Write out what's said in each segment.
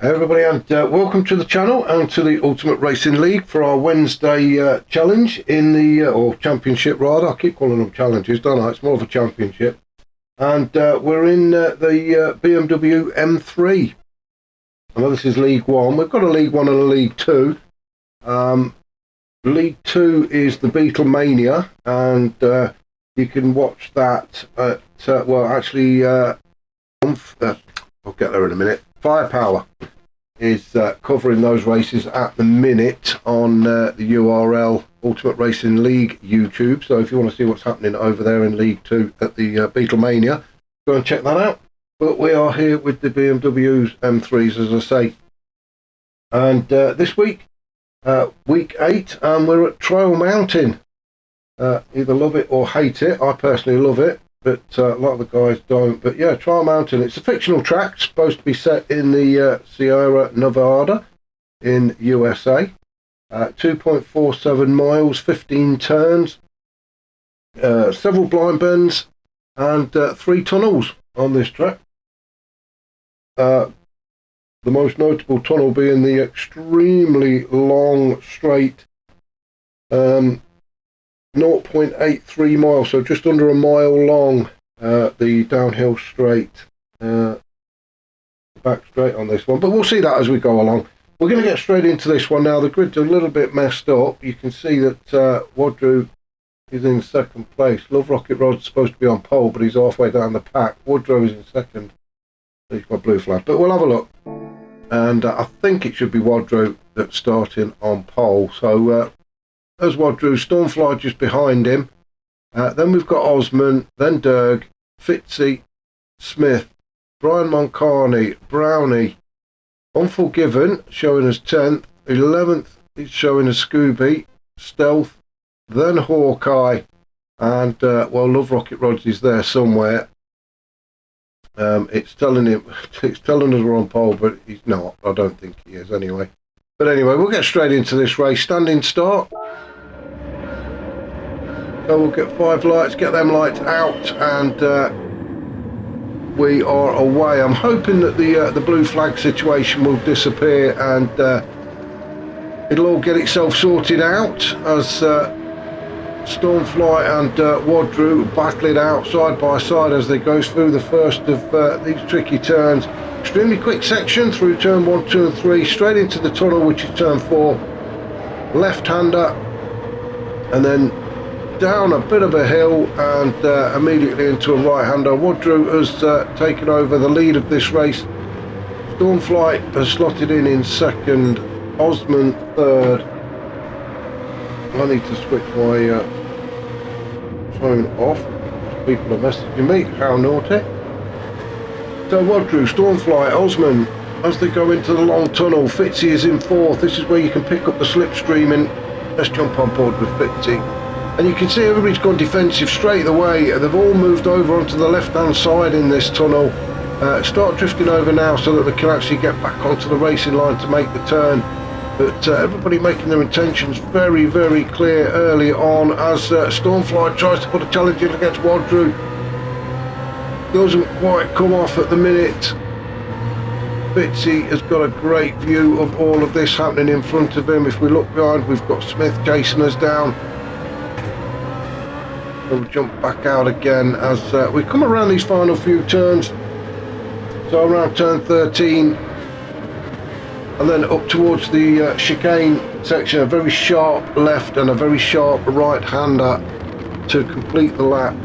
Hey everybody, and welcome to the channel and to the Ultimate Racing League for our Wednesday challenge in the or championship rather. I keep calling them challenges, don't I? It's more of a championship, and we're in the BMW M3. I know this is League One. We've got a League One and a League Two. League Two is the Beatlemania, and you can watch that at I'll get there in a minute. Firepower is covering those races at the minute on the URL Ultimate Racing League YouTube. So if you want to see what's happening over there in League 2 at the Beatlemania, go and check that out. But we are here with the BMW's M3s, as I say. And this week, week 8, and we're at Trail Mountain. Either love it or hate it. I personally love it, but a lot of the guys don't. But yeah, Trail Mountain, it's a fictional track, supposed to be set in the Sierra Nevada in USA. 2.47 miles, 15 turns, several blind bends, and 3 tunnels on this track. The most notable tunnel being the extremely long straight 0.83 miles, so just under a mile long, the downhill straight, back straight on this one, but we'll see that as we go along. We're going to get straight into this one now. The grid's a little bit messed up. You can see that Wadrew is in second place. Love Rocket Rod's supposed to be on pole, but he's halfway down the pack. Wadrew is in second. He's got blue flag, but we'll have a look. And I think it should be Wadrew that's starting on pole. So there's Wadrew, Stormfly just behind him. Then we've got Osman, then Derg, Fitzy, Smith, Brian Moncani, Brownie, Unforgiven showing as 10th, 11th is showing as Scooby, Stealth, then Hawkeye, and Love Rocket Rods is there somewhere. It's telling us we're on pole, but he's not. I don't think he is anyway. But anyway, we'll get straight into this race. Standing start. So we'll get 5 lights, get them lights out, and we are away. I'm hoping that the blue flag situation will disappear and it'll all get itself sorted out as Stormfly and Wadrew battle it out side by side as they go through the first of these tricky turns. Extremely quick section through turn 1, 2 and 3, straight into the tunnel, which is turn 4. Left-hander, and then down a bit of a hill and immediately into a right-hander. Wadrew has taken over the lead of this race. Stormfly has slotted in second, Osman third. I need to switch my phone off. People are messaging me, how naughty. So Wadrew, Stormfly, Osman, as they go into the long tunnel. Fitzy is in 4th. This is where you can pick up the slipstream, and let's jump on board with Fitzy. And you can see everybody's gone defensive straight away. They've all moved over onto the left-hand side in this tunnel. Start drifting over now so that they can actually get back onto the racing line to make the turn. But everybody making their intentions very, very clear early on as Stormfly tries to put a challenge in against Wadrew. Doesn't quite come off at the minute. Fitzy has got a great view of all of this happening in front of him. If we look behind, we've got Smith chasing us down. We'll jump back out again as we come around these final few turns. So around turn 13 and then up towards the chicane section, a very sharp left and a very sharp right-hander to complete the lap.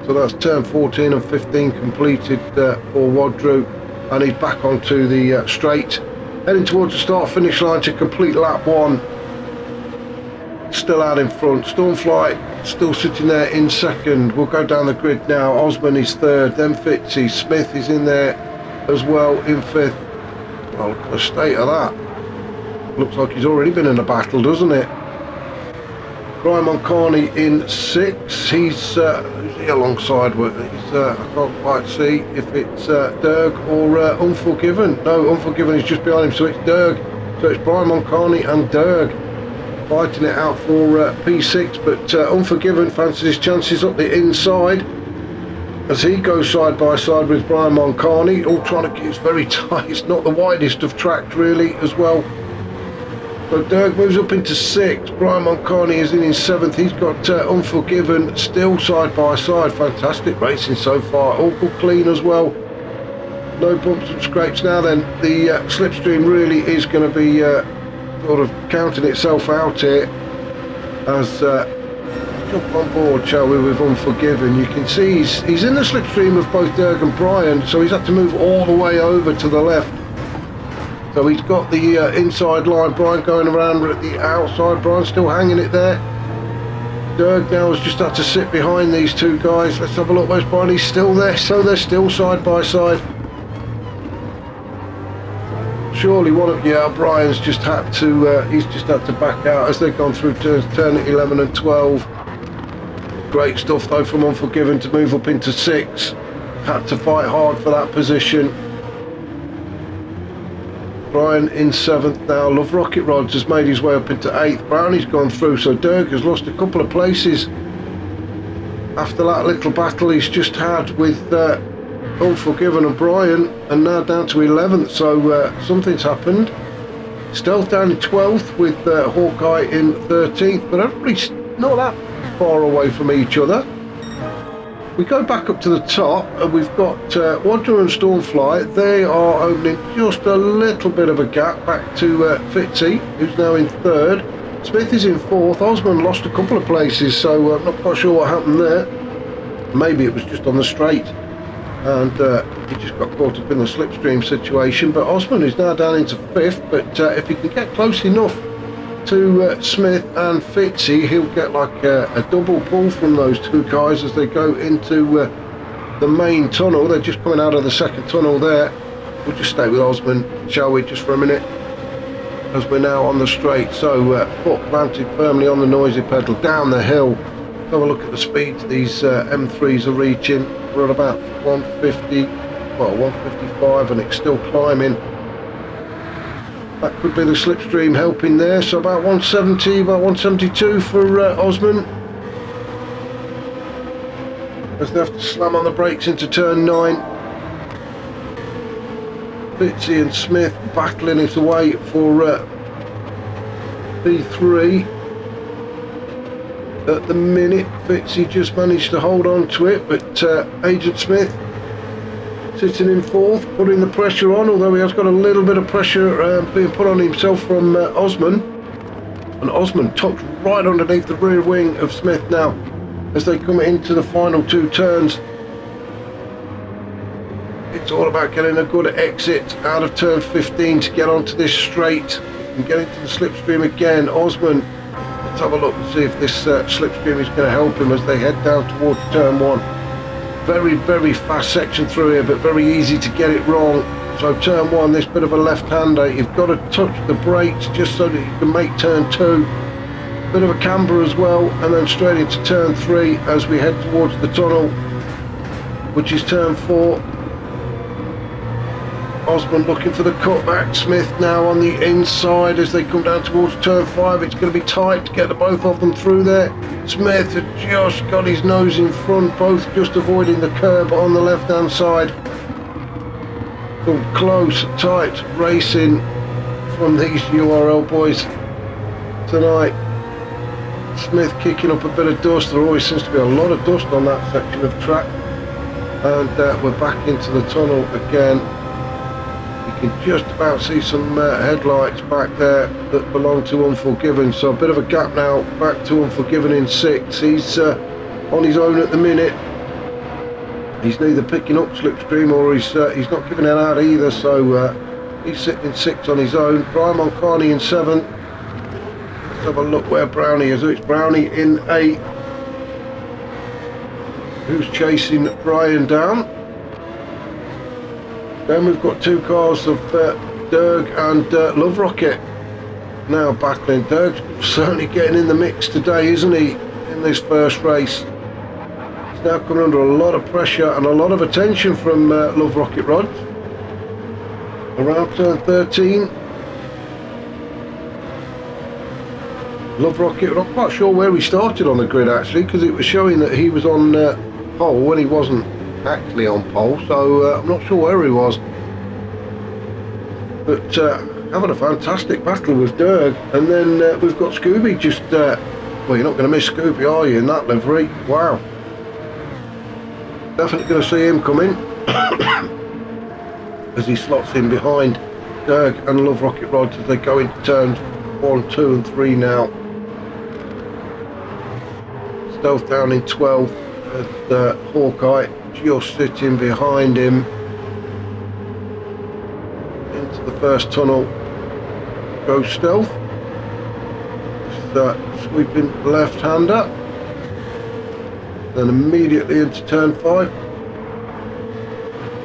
So that's turn 14 and 15 completed for Wadrew, and he's back onto the straight, heading towards the start-finish line to complete lap 1. Still out in front. Stormfly still sitting there in second. We'll go down the grid now. Osman is third, then Fitzy. Smith is in there as well in 5th. Well, look at the state of that. Looks like he's already been in a battle, doesn't it? Brian Moncani in 6th. He's who's he alongside with? I can't quite see if it's Derg or Unforgiven. No, Unforgiven is just behind him, so it's Derg. So it's Brian Moncani and Derg fighting it out for P6, but Unforgiven fancies his chances up the inside. as he goes side by side with Brian Moncani, all trying to, it's very tight, it's not the widest of tracks really as well. So Dirk moves up into 6th, Brian Moncani is in 7th, he's got Unforgiven still side by side. Fantastic racing so far, all good clean as well, no bumps and scrapes. Now then, the slipstream really is going to be sort of counting itself out here as jump on board, shall we, with Unforgiven. You can see he's in the slipstream of both Dirk and Brian, so he's had to move all the way over to the left. So he's got the inside line, Brian going around at the outside, Brian still hanging it there. Dirk now has just had to sit behind these two guys. Let's have a look, where's Brian? He's still there, so they're still side by side. Surely one of, yeah, Brian's just had to, he's just had to back out as they've gone through turn 11 and 12. Great stuff though from Unforgiven to move up into 6. Had to fight hard for that position. Brian in 7th now. Love Rocket Rods has made his way up into 8th. Brownie's gone through, so Dirk has lost a couple of places after that little battle he's just had with Unforgiven and Brian, and now down to 11th, so something's happened. Stealth down in 12th with Hawkeye in 13th, but everybody's not that far away from each other. We go back up to the top and we've got Wadger and Stormfly. They are opening just a little bit of a gap back to Fitzy, who's now in 3rd. Smith is in 4th. Osman lost a couple of places, so I'm not quite sure what happened there. Maybe it was just on the straight and he just got caught up in the slipstream situation. But Osman is now down into 5th, but if he can get close enough to Smith and Fitzy, he'll get like a double pull from those two guys as they go into the main tunnel. They're just coming out of the second tunnel there. We'll just stay with Osman, shall we, just for a minute, as we're now on the straight. So foot planted firmly on the noisy pedal down the hill. Have a look at the speeds these M3s are reaching. We're at about 150, well 155, and it's still climbing. That could be the slipstream helping there, so about 170, about 172 for Osman. As they have to slam on the brakes into turn 9. Fitzy and Smith battling it away for P3. At the minute, Fitzy just managed to hold on to it, but Agent Smith sitting in 4th, putting the pressure on, although he has got a little bit of pressure being put on himself from Osman. And Osman tucked right underneath the rear wing of Smith now as they come into the final 2 turns. It's all about getting a good exit out of turn 15 to get onto this straight and get into the slipstream again. Osman, let's have a look and see if this slipstream is going to help him as they head down towards turn 1. Very, very fast section through here, but very easy to get it wrong. So turn 1, this bit of a left-hander, you've got to touch the brakes just so that you can make turn 2. Bit of a camber as well, and then straight into turn 3 as we head towards the tunnel, which is turn 4. Osman looking for the cutback. Smith now on the inside as they come down towards turn 5. It's going to be tight to get the both of them through there. Smith had just got his nose in front, both just avoiding the curb on the left hand side. Some close, tight racing from these URL boys tonight. Smith kicking up a bit of dust. There always seems to be a lot of dust on that section of track. And we're back into the tunnel again. You can just about see some headlights back there that belong to Unforgiven, so a bit of a gap now back to Unforgiven in 6. He's on his own at the minute. He's neither picking up slipstream or he's not giving it out either, so he's sitting in 6 on his own. Brian Moncani in 7. Let's have a look where Brownie is. It's Brownie in 8, who's chasing Brian down. Then we've got 2 cars of Dirk and Love Rocket now battling. Dirk's certainly getting in the mix today, isn't he, in this first race. He's now coming under a lot of pressure and a lot of attention from Love Rocket Rods. Around turn 13. Love Rocket, I'm not quite sure where he started on the grid actually, because it was showing that he was on pole when he wasn't actually on pole, so I'm not sure where he was. But having a fantastic battle with Dirk, and then we've got Scooby just, well, you're not going to miss Scooby, are you, in that livery? Wow. Definitely going to see him come in as he slots in behind Dirk and Love Rocket Rod as they go into turns 1, 2 and 3 now. Stealth down in 12th, and Hawkeye just sitting behind him. Into the first tunnel goes Stealth. Sweeping left-hander. Then immediately into turn 5.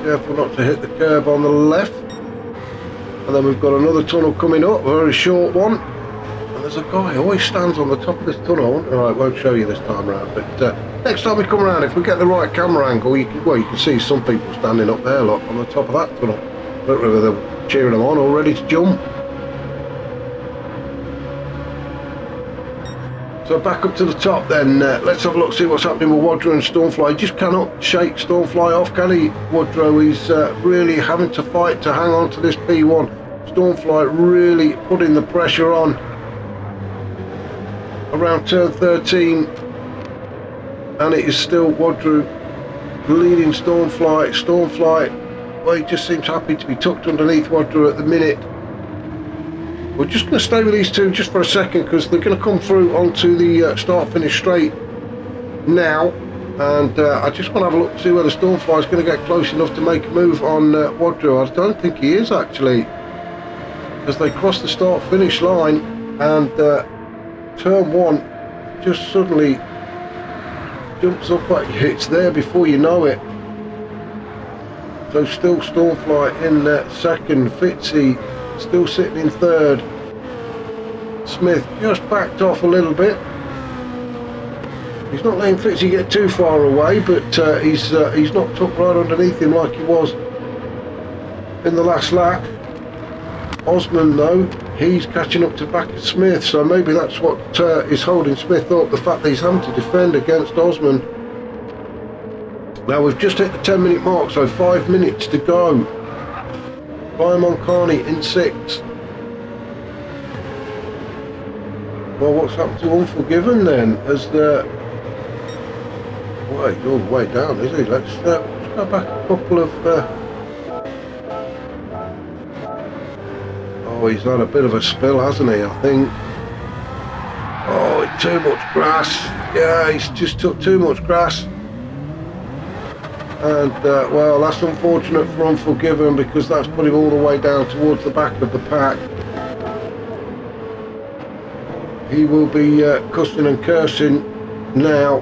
Careful not to hit the curb on the left. And then we've got another tunnel coming up, a very short one. And there's a guy who always stands on the top of this tunnel. Alright, won't show you this time around, but next time we come around, if we get the right camera angle, you can see some people standing up there, look, on the top of that tunnel. I don't know whether they're cheering them on or ready to jump. So back up to the top then, let's have a look, see what's happening with Woodrow and Stormfly. He just cannot shake Stormfly off, can he, Woodrow? He's really having to fight to hang on to this P1. Stormfly really putting the pressure on. Around turn 13, and it is still Woodrow leading Stormfly. Stormfly, well, he just seems happy to be tucked underneath Woodrow at the minute. We're just going to stay with these two just for a second because they're going to come through onto the start-finish straight now, and I just want to have a look to see whether Stormfly is going to get close enough to make a move on Woodrow. I don't think he is actually, as they cross the start-finish line, and turn 1 just suddenly jumps up at you. It's there before you know it. So still Stormfly in second, Fitzy still sitting in third. Smith just backed off a little bit. He's not letting Fitzy get too far away, but he's not tucked right underneath him like he was in the last lap. Osmond though, he's catching up to back of Smith, so maybe that's what is holding Smith up, the fact that he's having to defend against Osmond. Now we've just hit the 10-minute mark, so 5 minutes to go. Brian Moncani in 6th. Well, what's happened to Unforgiven then? As the... Well, he's all the way down, is he? Let's go back a couple of... Oh, he's had a bit of a spill, hasn't he, I think. Oh, too much grass. Yeah, he's just took too much grass. And, well, that's unfortunate for Unforgiven because that's put him all the way down towards the back of the pack. He will be cussing and cursing now,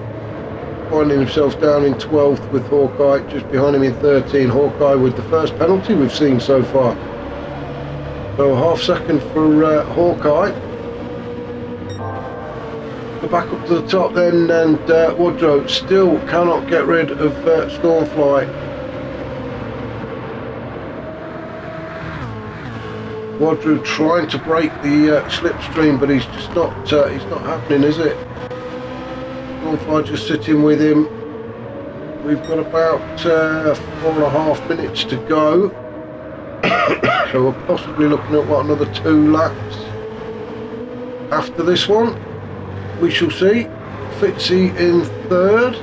finding himself down in 12th with Hawkeye, just behind him in 13. Hawkeye with the first penalty we've seen so far. So a half second for Hawkeye. Back up to the top then, and Woodrow still cannot get rid of Stormfly. Woodrow trying to break the slipstream, but he's just not happening, is it? Stormfly just sitting with him. We've got about 4.5 minutes to go. So we're possibly looking at what, another 2 laps after this one. We shall see. Fitzy in 3rd.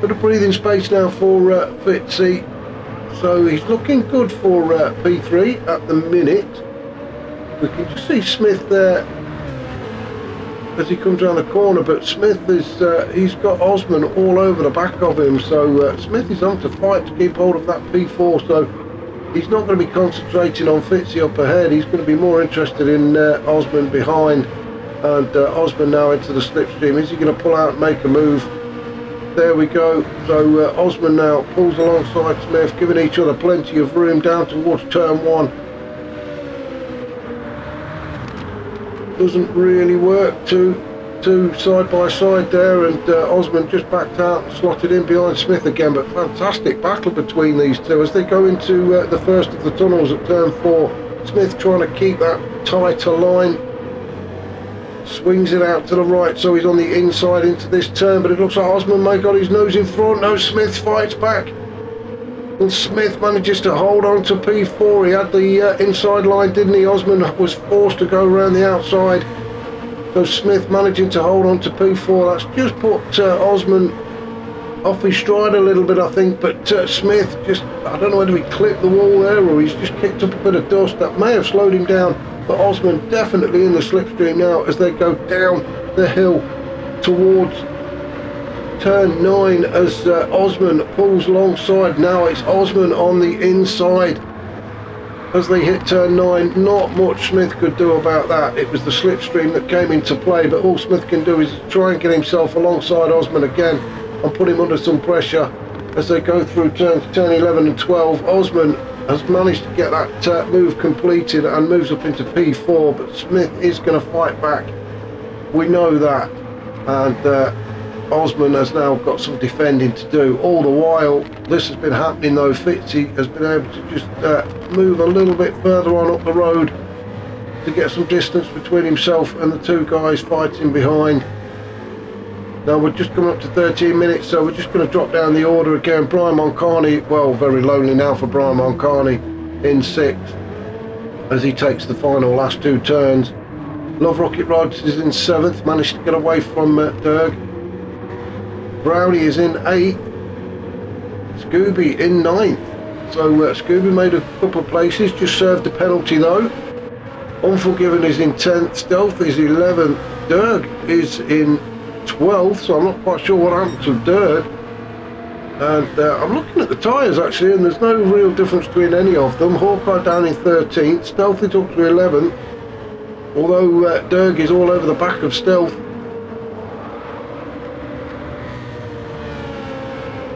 Bit of breathing space now for Fitzy. So he's looking good for P3 at the minute. We can just see Smith there as he comes around the corner, but Smith is he's got Osman all over the back of him. So Smith is on to fight to keep hold of that P4. So he's not going to be concentrating on Fitzy up ahead. He's going to be more interested in Osman behind. And Osman now into the slipstream. Is he going to pull out and make a move? There we go. So Osman now pulls alongside Smith, giving each other plenty of room down towards turn 1. Doesn't really work to side by side there, and Osman just backed out and slotted in behind Smith again. But fantastic battle between these two as they go into the first of the tunnels at turn 4. Smith trying to keep that tighter line. swings it out to the right, so he's on the inside into this turn, but it looks like Osman may got his nose in front. No, Smith fights back, and Smith manages to hold on to P4. He had the inside line, didn't he? Osman was forced to go around the outside, so Smith managing to hold on to P4. That's just put Osman off his stride a little bit, I think, but Smith just, I don't know whether he clipped the wall there or he's just kicked up a bit of dust. That may have slowed him down, but Osman definitely in the slipstream now as they go down the hill towards turn 9 as Osman pulls alongside. Now it's Osman on the inside as they hit turn 9. Not much Smith could do about that. It was the slipstream that came into play, but all Smith can do is try and get himself alongside Osman again and put him under some pressure as they go through turn 11 and 12. Osman has managed to get that move completed and moves up into P4, but Smith is going to fight back. We know that, and Osman has now got some defending to do. All the while this has been happening though, Fitzy has been able to just move a little bit further on up the road to get some distance between himself and the two guys fighting behind. Now we're just coming up to 13 minutes, so we're just going to drop down the order again. Brian Moncani, well, very lonely now for Brian Moncani in 6th as he takes the final last 2 turns. Love Rocket Rods is in 7th, managed to get away from Derg. Brownie is in 8th. Scooby in 9th. So Scooby made a couple of places, just served the penalty though. Unforgiven is in 10th, Stealth is 11th, Derg is in 12th, so I'm not quite sure what happened to Derg. And I'm looking at the tyres actually, and there's no real difference between any of them. Hawkeye down in 13th, Stealth is up to 11th, although Derg is all over the back of Stealth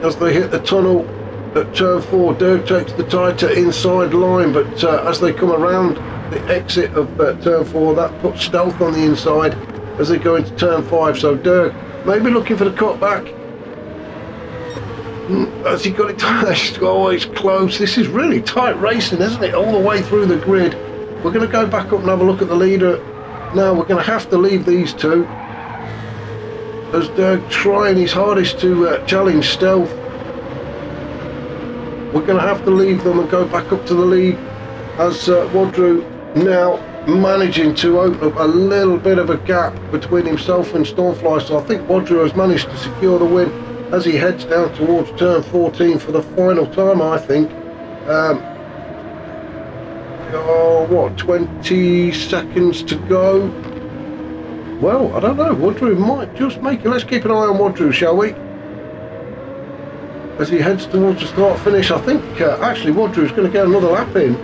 as they hit the tunnel at turn 4. Derg takes the tighter inside line, but as they come around the exit of turn 4, that puts Stealth on the inside as they go into turn 5. So Derg maybe looking for the cutback. Has he got it tight? Oh, it's close. This is really tight racing, isn't it? All the way through the grid. We're going to go back up and have a look at the leader. Now we're going to have to leave these two as Derg trying his hardest to challenge Stealth. We're going to have to leave them and go back up to the lead as Wadru now managing to open up a little bit of a gap between himself and Stormfly. So I think Wadru has managed to secure the win as he heads down towards turn 14 for the final time, I think. What, 20 seconds to go? Well, I don't know, Wadru might just make it. Let's keep an eye on Wadru, shall we? As he heads towards the start finish, I think actually Wadru's going to get another lap in.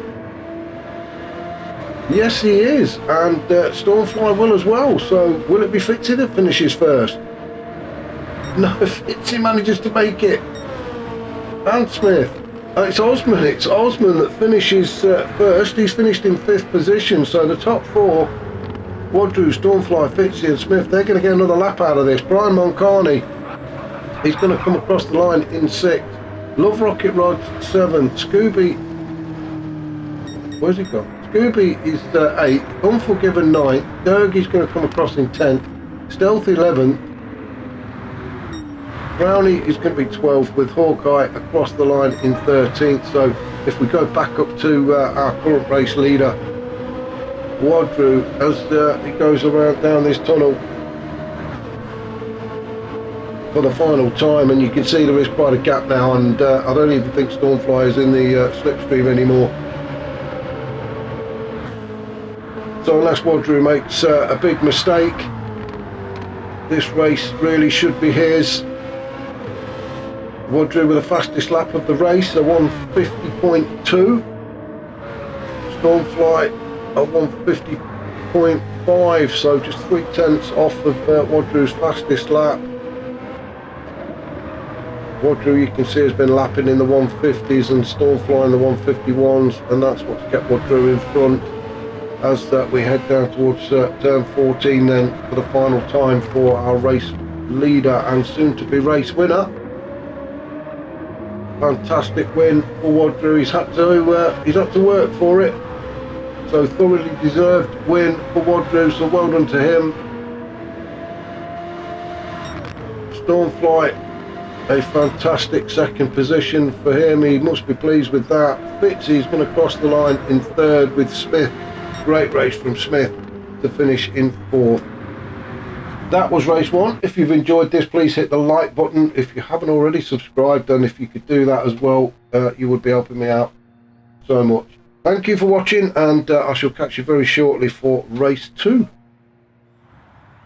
Yes, he is, and Stormfly will as well. So will it be Fitzy that finishes first? No, Fitzy manages to make it. And Smith. It's Osman that finishes first. He's finished in 5th position, so the top 4, Wadru, Stormfly, Fitzy and Smith, they're going to get another lap out of this. Brian Moncani, he's going to come across the line in 6th. Love Rocket Rods 7th. Scooby, where's he gone? Scooby is 8th, Unforgiven 9th, Derg is going to come across in 10th, Stealth 11th, Brownie is going to be 12th with Hawkeye across the line in 13th. So if we go back up to our current race leader, Wadru, as he goes around down this tunnel for the final time, and you can see there is quite a gap now, and I don't even think Stormfly is in the slipstream anymore. So unless Wadru makes a big mistake, this race really should be his. Wadru with the fastest lap of the race, a 150.2. Stormfly a 150.5, so just 3/10 off of Wadru's fastest lap. Wadru, you can see, has been lapping in the 150s and Stormfly in the 151s, and that's what's kept Wadru in front as we head down towards turn 14 then for the final time for our race leader and soon to be race winner. Fantastic win for Wadru. He's had to work for it, so thoroughly deserved win for Wadru, so well done to him. Stormflight, a fantastic second position for him. He must be pleased with that. Fitzy's going to cross the line in third with Smith. Great race from Smith to finish in fourth. That was race one. If you've enjoyed this, please hit the like button. If you haven't already subscribed, and if you could do that as well, you would be helping me out so much. Thank you for watching, and I shall catch you very shortly for race two.